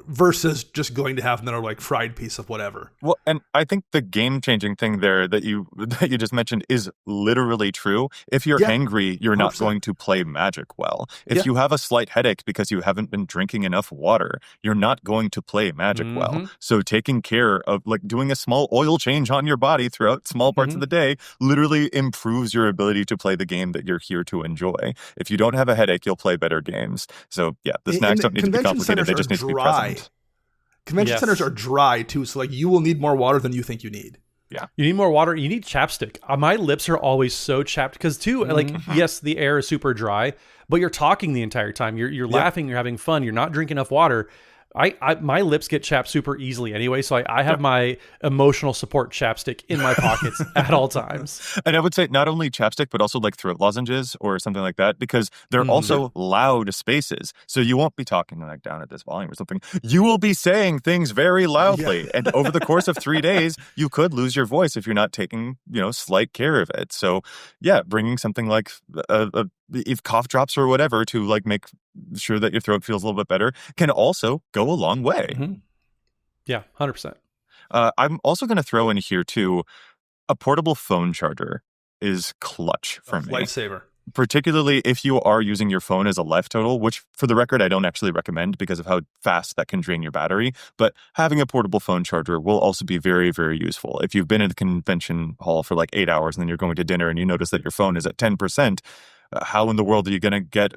versus just going to have another like fried piece of whatever.
Well, and I think the game-changing thing there that you just mentioned is literally true. If you're angry, you're not
100%.
going to play Magic well. If
Yeah.
you have a slight headache because you haven't been drinking enough water, you're not going to play Magic well. So taking care of like doing a small oil change on your body throughout small parts of the day literally improves your ability to play the game that you're here to enjoy. If you don't have a headache, you'll play better games. So yeah, the snacks don't need to be complicated. They just need to be present.
Convention centers are dry too, so like you will need more water than you think you need.
Yeah,
you need more water. You need chapstick. My lips are always so chapped because too, like yes, the air is super dry, but you're talking the entire time. You're laughing. You're having fun. You're not drinking enough water. My lips get chapped super easily anyway, so I have my emotional support chapstick in my pockets at all times.
And I would say not only chapstick, but also like throat lozenges or something like that, because they're also loud spaces. So you won't be talking like down at this volume or something. You will be saying things very loudly. And over the course of 3 days, you could lose your voice if you're not taking, slight care of it. So yeah, bringing something like if cough drops or whatever to like make sure that your throat feels a little bit better can also go a long way.
Yeah, 100%.
I'm also going to throw in here too, a portable phone charger is clutch for me.
Lifesaver.
Particularly if you are using your phone as a life total, which for the record, I don't actually recommend because of how fast that can drain your battery. But having a portable phone charger will also be very, very useful. If you've been in the convention hall for like 8 hours and then you're going to dinner and you notice that your phone is at 10%, how in the world are you going to get,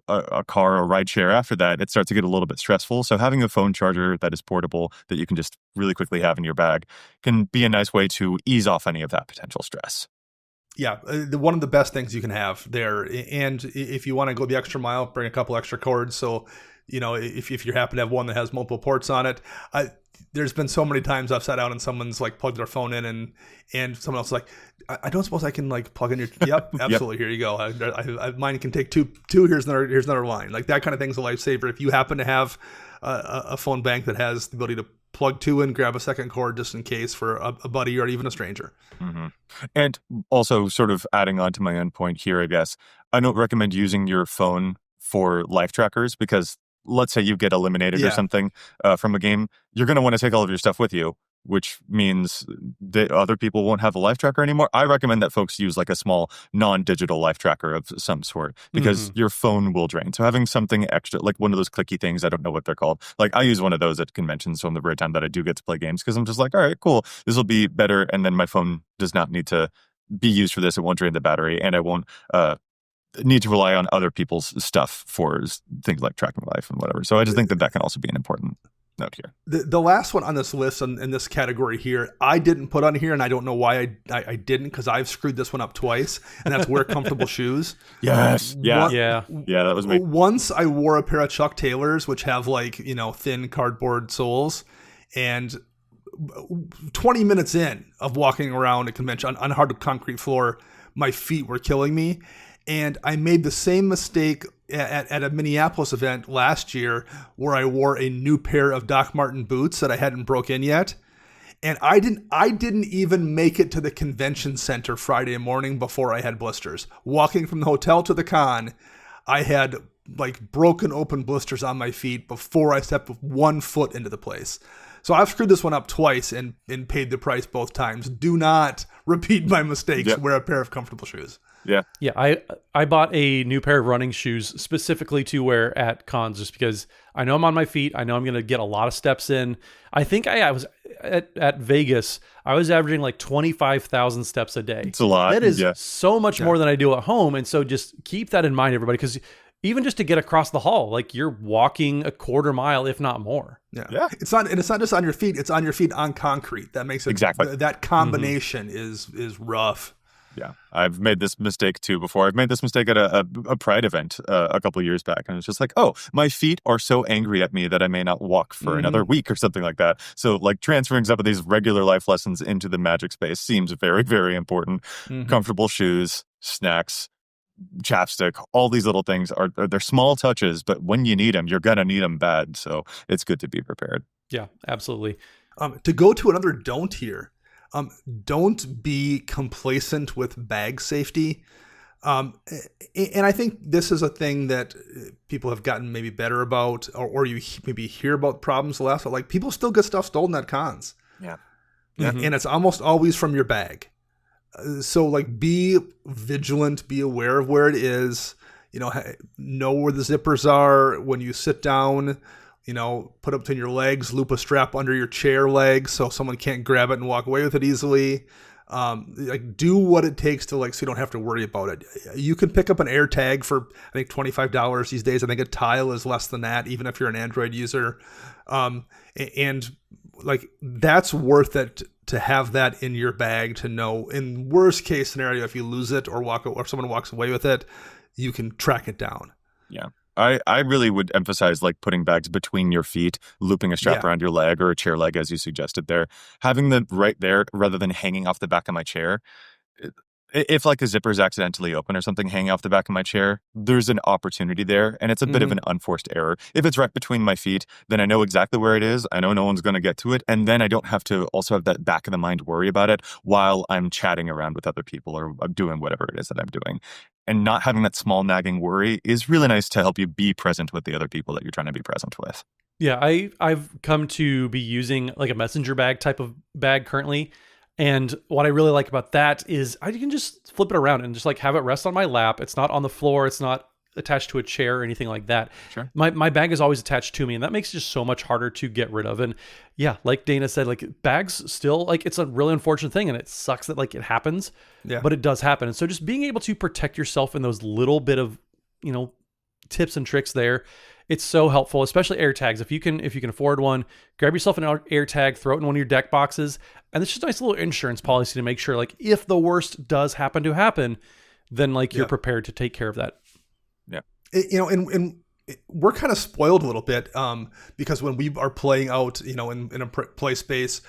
a car or ride share after that? It starts to get a little bit stressful. So having a phone charger that is portable that you can just really quickly have in your bag can be a nice way to ease off any of that potential stress.
Yeah, one of the best things you can have there. And if you want to go the extra mile, bring a couple extra cords. So, if you happen to have one that has multiple ports on it, there's been so many times I've sat down and someone's like plugged their phone in and someone else is like, I don't suppose I can like plug in your, yep, absolutely. Here you go. Mine can take two. Here's another line. Like that kind of thing's a lifesaver. If you happen to have a phone bank that has the ability to plug two in, grab a second cord just in case for a buddy or even a stranger.
And also sort of adding on to my own point here, I guess, I don't recommend using your phone for life trackers because let's say you get eliminated or something from a game, you're going to want to take all of your stuff with you, which means that other people won't have a life tracker anymore. I recommend that folks use like a small non-digital life tracker of some sort because your phone will drain. So having something extra, like one of those clicky things, I don't know what they're called. Like I use one of those at conventions on the rare time that I do get to play games because I'm just like, all right, cool. This will be better. And then my phone does not need to be used for this. It won't drain the battery and I won't need to rely on other people's stuff for things like tracking life and whatever. So I just think that can also be an important note here.
The last one on this list in this category here, I didn't put on here, and I don't know why I didn't, because I've screwed this one up twice, and that's wear comfortable shoes.
Yes. Yeah, that was me.
Once I wore a pair of Chuck Taylors, which have like, thin cardboard soles, and 20 minutes in of walking around a convention on a hard concrete floor, my feet were killing me. And I made the same mistake at a Minneapolis event last year where I wore a new pair of Doc Marten boots that I hadn't broke in yet. And I didn't even make it to the convention center Friday morning before I had blisters. Walking from the hotel to the con, I had like broken open blisters on my feet before I stepped 1 foot into the place. So I've screwed this one up twice and paid the price both times. Do not repeat my mistakes. Yep. Wear a pair of comfortable shoes.
Yeah.
I bought a new pair of running shoes specifically to wear at cons just because I know I'm on my feet. I know I'm going to get a lot of steps in. I think I was at Vegas. I was averaging like 25,000 steps a day.
It's a lot.
That is so much more than I do at home. And so just keep that in mind, everybody, because even just to get across the hall, like you're walking a quarter mile, if not more.
Yeah. It's not just on your feet. It's on your feet on concrete. That makes it
exactly.
That combination is rough.
Yeah, I've made this mistake too before. I've made this mistake at a Pride event a couple of years back. And it's just like, oh, my feet are so angry at me that I may not walk for another week or something like that. So like transferring some of these regular life lessons into the Magic space seems very, very important. Comfortable shoes, snacks, chapstick, all these little things they're small touches, but when you need them, you're going to need them bad. So it's good to be prepared.
Yeah, absolutely.
To go to another don't here. Don't be complacent with bag safety. And I think this is a thing that people have gotten maybe better about, or you maybe hear about problems less, but like people still get stuff stolen at cons.
Yeah.
And it's almost always from your bag. So like be vigilant, be aware of where it is, know where the zippers are when you sit down, put up between your legs, loop a strap under your chair leg so someone can't grab it and walk away with it easily. Like do what it takes to so you don't have to worry about it. You can pick up an air tag for I think $25 these days. I think a tile is less than that, even if you're an Android user. And like that's worth it to have that in your bag, to know in worst case scenario, if you lose it or someone walks away with it, you can track it down.
Yeah. I really would emphasize like putting bags between your feet, looping a strap around your leg or a chair leg, as you suggested there, having them right there rather than hanging off the back of my chair. If like a zipper is accidentally open or something hanging off the back of my chair, there's an opportunity there, and it's a bit of an unforced error. If it's right between my feet, then I know exactly where it is. I know no one's going to get to it, and then I don't have to also have that back of the mind worry about it while I'm chatting around with other people or doing whatever it is that I'm doing. And not having that small nagging worry is really nice to help you be present with the other people that you're trying to be present with.
Yeah, I've come to be using like a messenger bag type of bag currently. And what I really like about that is I can just flip it around and just like have it rest on my lap. It's not on the floor. It's not attached to a chair or anything like that.
Sure.
My bag is always attached to me, and that makes it just so much harder to get rid of. And yeah, like Dana said, like bags still, like it's a really unfortunate thing, and it sucks that like it happens, but it does happen. And so just being able to protect yourself in those little bit of, tips and tricks there, it's so helpful, especially air tags. If you can afford one, grab yourself an air tag, throw it in one of your deck boxes, and it's just a nice little insurance policy to make sure, like, if the worst does happen to happen, then like you're prepared to take care of that.
Yeah,
and we're kind of spoiled a little bit because when we are playing out, in a play space,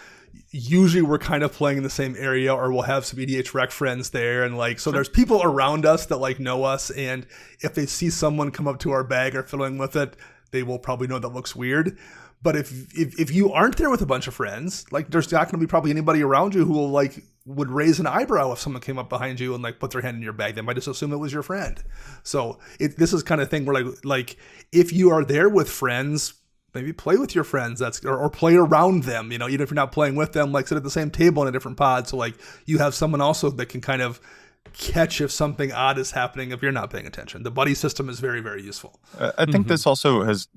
usually we're kind of playing in the same area, or we'll have some EDHREC friends there, and so there's people around us that like know us, and if they see someone come up to our bag or fiddling with it, they will probably know that looks weird. But if you aren't there with a bunch of friends, like there's not going to be probably anybody around you who will would raise an eyebrow if someone came up behind you and put their hand in your bag. They might just assume it was your friend. So this is kind of thing where like if you are there with friends, maybe play with your friends. Or play around them. Even if you're not playing with them, sit at the same table in a different pod. So you have someone also that can kind of catch if something odd is happening if you're not paying attention. The buddy system is very, very useful.
I think this also has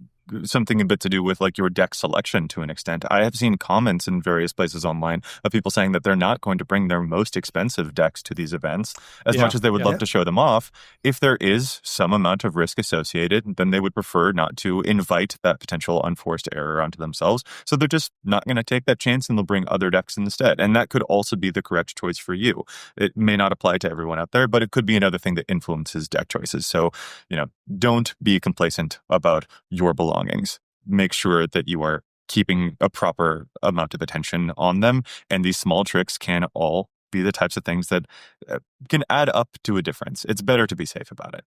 something a bit to do with your deck selection to an extent. I have seen comments in various places online of people saying that they're not going to bring their most expensive decks to these events as much as they would love to show them off. If there is some amount of risk associated, then they would prefer not to invite that potential unforced error onto themselves. So they're just not going to take that chance, and they'll bring other decks instead. And that could also be the correct choice for you. It may not apply to everyone out there, but it could be another thing that influences deck choices. So, don't be complacent about your belongings. Make sure that you are keeping a proper amount of attention on them. And these small tricks can all be the types of things that can add up to a difference. It's better to be safe about it.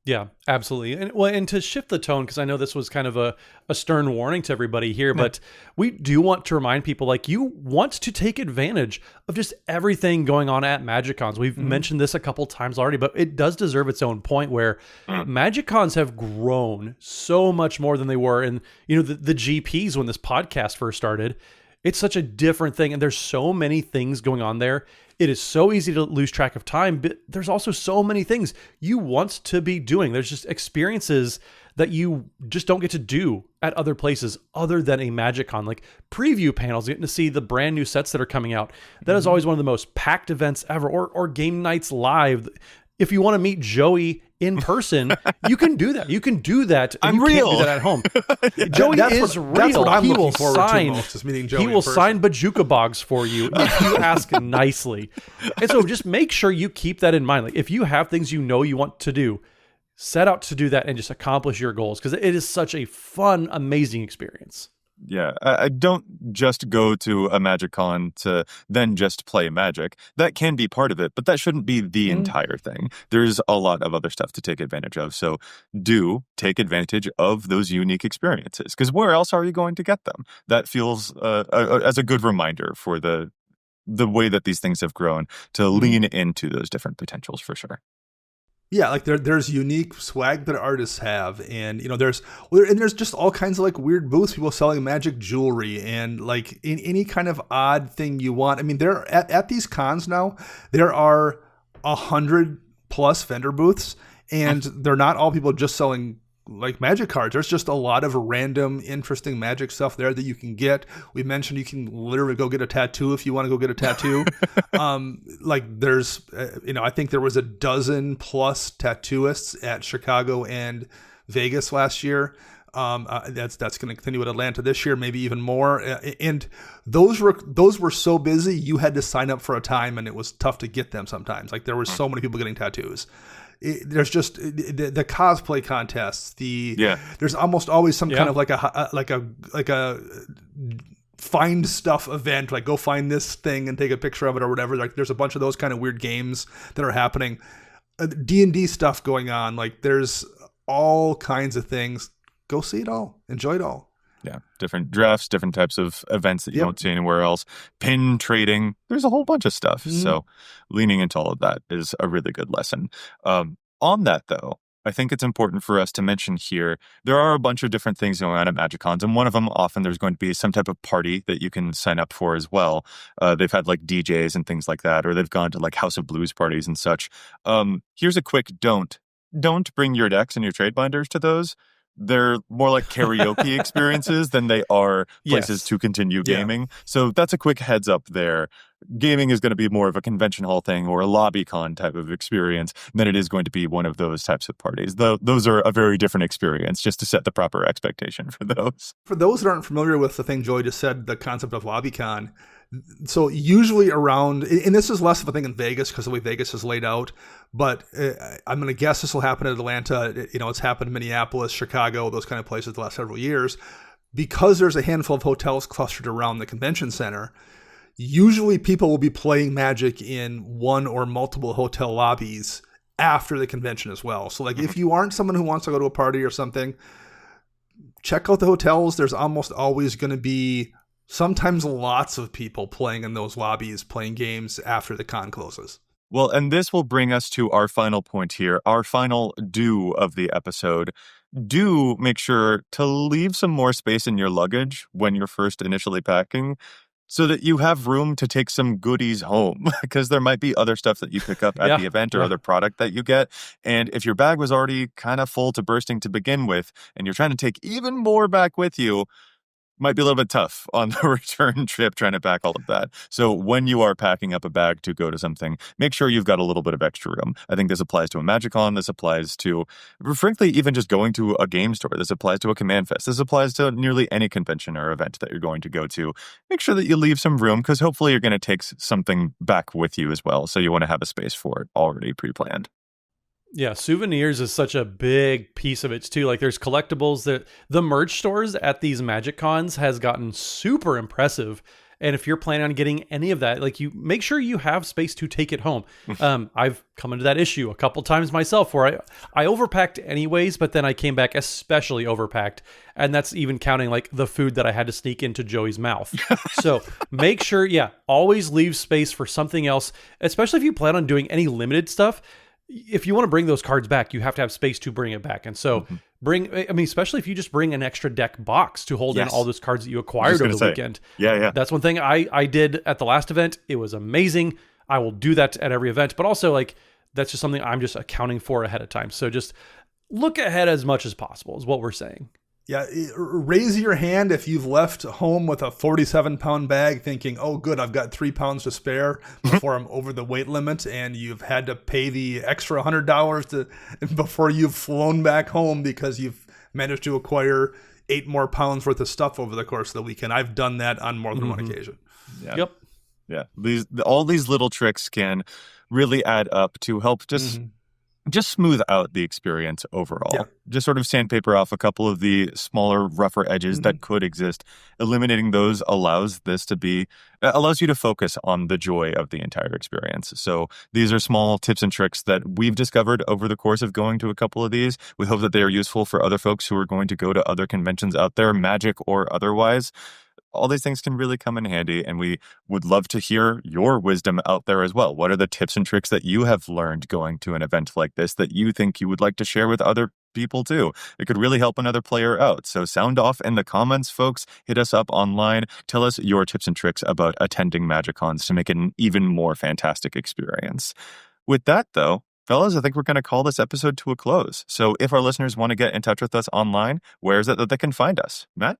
Yeah, absolutely. And to shift the tone, because I know this was kind of a stern warning to everybody here, but we do want to remind people, you want to take advantage of just everything going on at MagicCons. We've mentioned this a couple times already, but it does deserve its own point where MagicCons have grown so much more than they were. And, the GPs, when this podcast first started, it's such a different thing. And there's so many things going on there. It is so easy to lose track of time, but there's also so many things you want to be doing. There's just experiences that you just don't get to do at other places other than a MagicCon, like preview panels, getting to see the brand new sets that are coming out. That is always one of the most packed events ever, or game nights live. If you want to meet Joey in person, you can do that. You can do that.
I'm
you
real.
Can't do that at home. Joey is real.
That's what I'm
he
looking
will
forward
sign.
to most, is meeting Joey
He will
in person.
sign Bajuka Bogs for you if you ask nicely. And so just make sure you keep that in mind. If you have things you want to do, set out to do that and just accomplish your goals, because it is such a fun, amazing experience.
Yeah, I don't just go to a MagicCon to then just play Magic. That can be part of it, but that shouldn't be the entire thing. There's a lot of other stuff to take advantage of. So do take advantage of those unique experiences, because where else are you going to get them? That feels as a good reminder for the the way that these things have grown to lean into those different potentials for sure.
Yeah, like there's unique swag that artists have, and there's just all kinds of like weird booths, people selling magic jewelry and like in any kind of odd thing you want. I mean, there at these cons now, there are 100+ vendor booths, and they're not all people just selling like magic cards. There's just a lot of random interesting magic stuff there that you can get. We mentioned you can literally go get a tattoo if you want to go get a tattoo. Like there's I think there was a dozen plus tattooists at Chicago and Vegas last year. That's going to continue at Atlanta this year, maybe even more. And those were so busy, you had to sign up for a time, and it was tough to get them sometimes. Like there were so many people getting tattoos. There's just the cosplay contests. There's almost always some kind of like a find stuff event, like go find this thing and take a picture of it or whatever. Like there's a bunch of those kind of weird games that are happening. D&D stuff going on. Like there's all kinds of things. Go see it all. Enjoy it all.
Yeah, different drafts, different types of events that you don't see anywhere else. Pin trading, there's a whole bunch of stuff. So leaning into all of that is a really good lesson. On that, though, I think it's important for us to mention here, there are a bunch of different things going on at MagicCons, and one of them, often there's going to be some type of party that you can sign up for as well. They've had like DJs and things like that, or they've gone to like House of Blues parties and such. Here's a quick don't bring your decks and your trade binders to those. They're more like karaoke experiences than they are places to continue gaming. Yeah. So that's a quick heads up there. Gaming is going to be more of a convention hall thing or a LobbyCon type of experience than it is going to be one of those types of parties. Those are a very different experience, just to set the proper expectation for those.
For those that aren't familiar with the thing Joey just said, the concept of LobbyCon, so usually around, and this is less of a thing in Vegas because the way Vegas is laid out, but I'm going to guess this will happen at Atlanta. It's happened in Minneapolis, Chicago, those kind of places the last several years. Because there's a handful of hotels clustered around the convention center, usually people will be playing Magic in one or multiple hotel lobbies after the convention as well. So like if you aren't someone who wants to go to a party or something, check out the hotels. There's almost always going to be sometimes lots of people playing in those lobbies, playing games after the con closes.
Well, and this will bring us to our final point here, our final do of the episode. Do make sure to leave some more space in your luggage when you're first initially packing so that you have room to take some goodies home, because there might be other stuff that you pick up at the event or other product that you get. And if your bag was already kind of full to bursting to begin with, and you're trying to take even more back with you, might be a little bit tough on the return trip trying to pack all of that. So when you are packing up a bag to go to something, make sure you've got a little bit of extra room. I think this applies to a MagicCon. This applies to, frankly, even just going to a game store. This applies to a Command Fest. This applies to nearly any convention or event that you're going to go to. Make sure that you leave some room, because hopefully you're going to take something back with you as well. So you want to have a space for it already pre-planned.
Yeah, souvenirs is such a big piece of it too. Like there's collectibles that the merch stores at these Magic Cons has gotten super impressive. And if you're planning on getting any of that, like you make sure you have space to take it home. I've come into that issue a couple times myself where I overpacked anyways, but then I came back especially overpacked. And that's even counting like the food that I had to sneak into Joey's mouth. So make sure, always leave space for something else, especially if you plan on doing any limited stuff. If you want to bring those cards back, you have to have space to bring it back. And so especially if you just bring an extra deck box to hold in all those cards that you acquired over the weekend.
Yeah.
That's one thing I did at the last event. It was amazing. I will do that at every event, but also like, that's just something I'm just accounting for ahead of time. So just look ahead as much as possible is what we're saying.
Yeah, raise your hand if you've left home with a 47-pound bag thinking, oh, good, I've got 3 pounds to spare before I'm over the weight limit, and you've had to pay the extra $100 before you've flown back home because you've managed to acquire 8 more pounds worth of stuff over the course of the weekend. I've done that on more than one occasion.
Yeah.
Yep.
Yeah. All these little tricks can really add up to help just smooth out the experience overall. Yeah. Just sort of sandpaper off a couple of the smaller, rougher edges that could exist. Eliminating those allows you to focus on the joy of the entire experience. So these are small tips and tricks that we've discovered over the course of going to a couple of these. We hope that they are useful for other folks who are going to go to other conventions out there, Magic or otherwise. all these things can really come in handy, and we would love to hear your wisdom out there as well. What are the tips and tricks that you have learned going to an event like this that you think you would like to share with other people too? It could really help another player out. So sound off in the comments, folks. Hit us up online. Tell us your tips and tricks about attending MagicCons to make it an even more fantastic experience. With that, though, fellas, I think we're going to call this episode to a close. So if our listeners want to get in touch with us online, where is it that they can find us? Matt?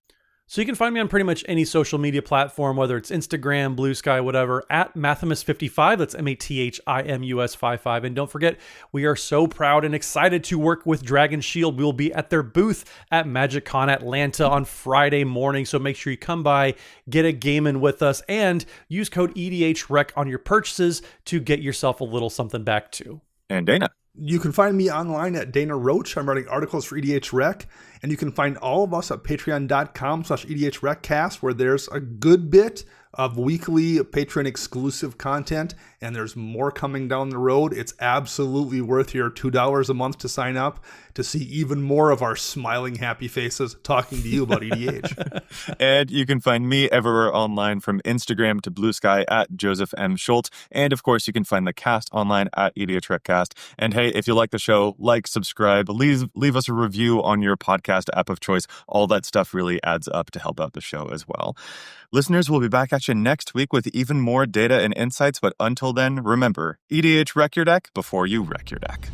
So you can find me on pretty much any social media platform, whether it's Instagram, Blue Sky, whatever, at Mathimus55. That's MATHIMUS55. And don't forget, we are so proud and excited to work with Dragon Shield. We will be at their booth at MagicCon Atlanta on Friday morning. So make sure you come by, get a game in with us, and use code EDHREC on your purchases to get yourself a little something back too.
And Dana?
You can find me online at Dana Roach. I'm writing articles for EDHREC. And you can find all of us at patreon.com/EDHRECast, where there's a good bit of weekly Patreon exclusive content, and there's more coming down the road. It's absolutely worth your $2 a month to sign up to see even more of our smiling, happy faces talking to you about EDH.
And you can find me everywhere online, from Instagram to Blue Sky at Joseph M. Schultz. And of course, you can find the cast online at EDHRECast. And hey, if you like the show, like, subscribe, leave us a review on your podcast app of choice. All that stuff really adds up to help out the show as well. Listeners, we'll be back at you next week with even more data and insights. But until then, remember, EDH wreck your deck before you wreck your deck.